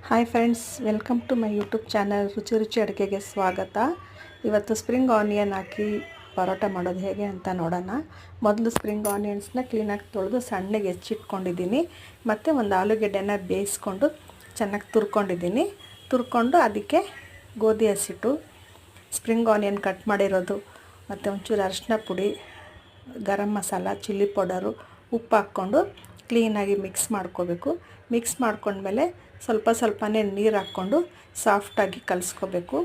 Hi friends, welcome to my YouTube channel ರುಚಿ ರುಚಿ ಅಡುಗೆಗೆ ಸ್ವಾಗತ. ಇವತ್ತು ಸ್ಪ್ರಿಂಗ್ ಆನಿಯನ್ ಹಾಕಿ ಪರೋಟ ಮಾಡೋದು ಹೇಗೆ ಅಂತ ನೋಡೋಣ. ಮೊದಲು ಸ್ಪ್ರಿಂಗ್ ಆನಿಯನ್ಸ್ನ ಕ್ಲೀನಾಗಿ ತೊಳೆದು ಸಣ್ಣಗೆ ಹೆಚ್ಚಿಟ್ಕೊಂಡಿದ್ದೀನಿ. ಮತ್ತು ಒಂದು ಆಲೂಗೆಡ್ಡೆನ ಬೇಯಿಸ್ಕೊಂಡು ಚೆನ್ನಾಗಿ ತುರ್ಕೊಂಡು ಅದಕ್ಕೆ ಗೋಧಿ ಹಸಿಟ್ಟು, ಸ್ಪ್ರಿಂಗ್ ಆನಿಯನ್ ಕಟ್ ಮಾಡಿರೋದು, ಮತ್ತು ಒಂಚೂರು ಅರಿಶಿನ ಪುಡಿ, ಗರಂ ಮಸಾಲ, ಚಿಲ್ಲಿ ಪೌಡರು, ಉಪ್ಪು ಹಾಕ್ಕೊಂಡು ಕ್ಲೀನಾಗಿ ಮಿಕ್ಸ್ ಮಾಡ್ಕೋಬೇಕು. ಮಿಕ್ಸ್ ಮಾಡ್ಕೊಂಡ್ಮೇಲೆ ಸ್ವಲ್ಪನೇ ನೀರು ಹಾಕ್ಕೊಂಡು ಸಾಫ್ಟಾಗಿ ಕಲಿಸ್ಕೋಬೇಕು.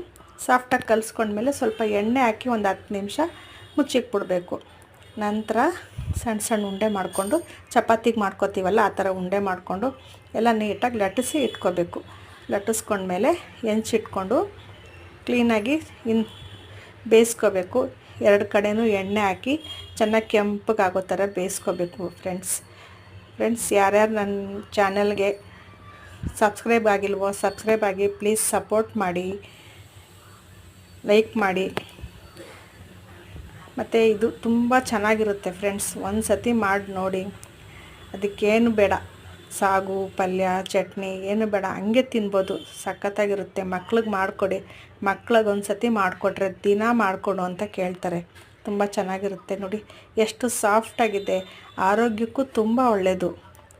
ಸಾಫ್ಟಾಗಿ ಕಲಿಸ್ಕೊಂಡ್ಮೇಲೆ ಸ್ವಲ್ಪ ಎಣ್ಣೆ ಹಾಕಿ ಒಂದು 10 ನಿಮಿಷ ಮುಚ್ಚಿಟ್ಬಿಡ್ಬೇಕು. ನಂತರ ಸಣ್ಣ ಉಂಡೆ ಮಾಡಿಕೊಂಡು ಚಪಾತಿಗೆ ಮಾಡ್ಕೋತೀವಲ್ಲ ಆ ಥರ ಉಂಡೆ ಮಾಡಿಕೊಂಡು ಎಲ್ಲ ನೀಟಾಗಿ ಲಟ್ಟಿಸಿ ಇಟ್ಕೋಬೇಕು. ಲಟ್ಟಿಸ್ಕೊಂಡ್ಮೇಲೆ ಹೆಂಚಿಟ್ಕೊಂಡು ಕ್ಲೀನಾಗಿ ಬೇಯಿಸ್ಕೋಬೇಕು. 2 ಕಡೆಯೂ ಎಣ್ಣೆ ಹಾಕಿ ಚೆನ್ನಾಗಿ ಕೆಂಪಗಾಗೋ ಥರ ಬೇಯಿಸ್ಕೋಬೇಕು. ಫ್ರೆಂಡ್ಸ್ ಯಾರ್ಯಾರು ನನ್ನ ಚಾನಲ್ಗೆ ಸಬ್ಸ್ಕ್ರೈಬ್ ಆಗಿಲ್ವೋ ಸಬ್ಸ್ಕ್ರೈಬ್ ಆಗಿ, ಪ್ಲೀಸ್ ಸಪೋರ್ಟ್ ಮಾಡಿ, ಲೈಕ್ ಮಾಡಿ. ಮತ್ತು ಇದು ತುಂಬ ಚೆನ್ನಾಗಿರುತ್ತೆ ಫ್ರೆಂಡ್ಸ್, ಒಂದು ಸತಿ ಮಾಡಿ ನೋಡಿ. ಅದಕ್ಕೇನು ಬೇಡ, ಸಾಗು, ಪಲ್ಯ, ಚಟ್ನಿ ಏನು ಬೇಡ, ಹಂಗೆ ತಿನ್ಬೋದು. ಸಖತ್ತಾಗಿರುತ್ತೆ. ಮಕ್ಳಿಗೆ ಮಾಡಿಕೊಡಿ. ಮಕ್ಳಿಗೆ ಒಂದು ಸತಿ ಮಾಡಿಕೊಟ್ರೆ ದಿನ ಮಾಡಿಕೊಡು ಅಂತ ಕೇಳ್ತಾರೆ. ತುಂಬ ಚೆನ್ನಾಗಿರುತ್ತೆ. ನೋಡಿ ಎಷ್ಟು ಸಾಫ್ಟಾಗಿದೆ, ಆರೋಗ್ಯಕ್ಕೂ ತುಂಬ ಒಳ್ಳೆಯದು.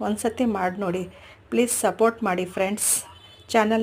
ಒಂದು ಸತಿ ಮಾಡಿ ನೋಡಿ. ಪ್ಲೀಸ್ ಸಪೋರ್ಟ್ ಮಾಡಿ ಫ್ರೆಂಡ್ಸ್. ಚಾನಲ್ನ